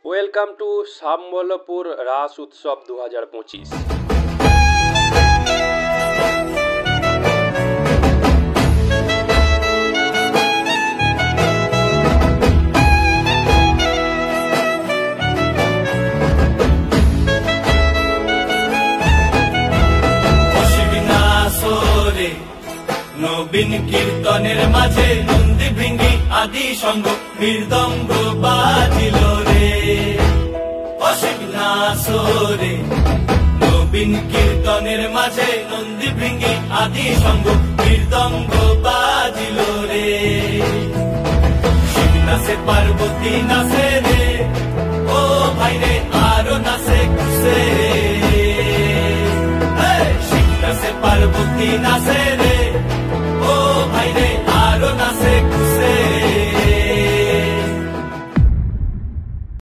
Welcome to Sambalpur রাস উৎসব 2025। নবীন কীর্তনের মাঝে নন্দী ভৃঙ্গি আদি সঙ্গ মৃদঙ্গ বাজিল রে, অসীম নাসরে। নবীন কীর্তনের মাঝে নন্দী ভৃঙ্গি আদি সঙ্গ মৃদঙ্গ বাজিল রে। শিব নাচে পার্বতী নাচে রে,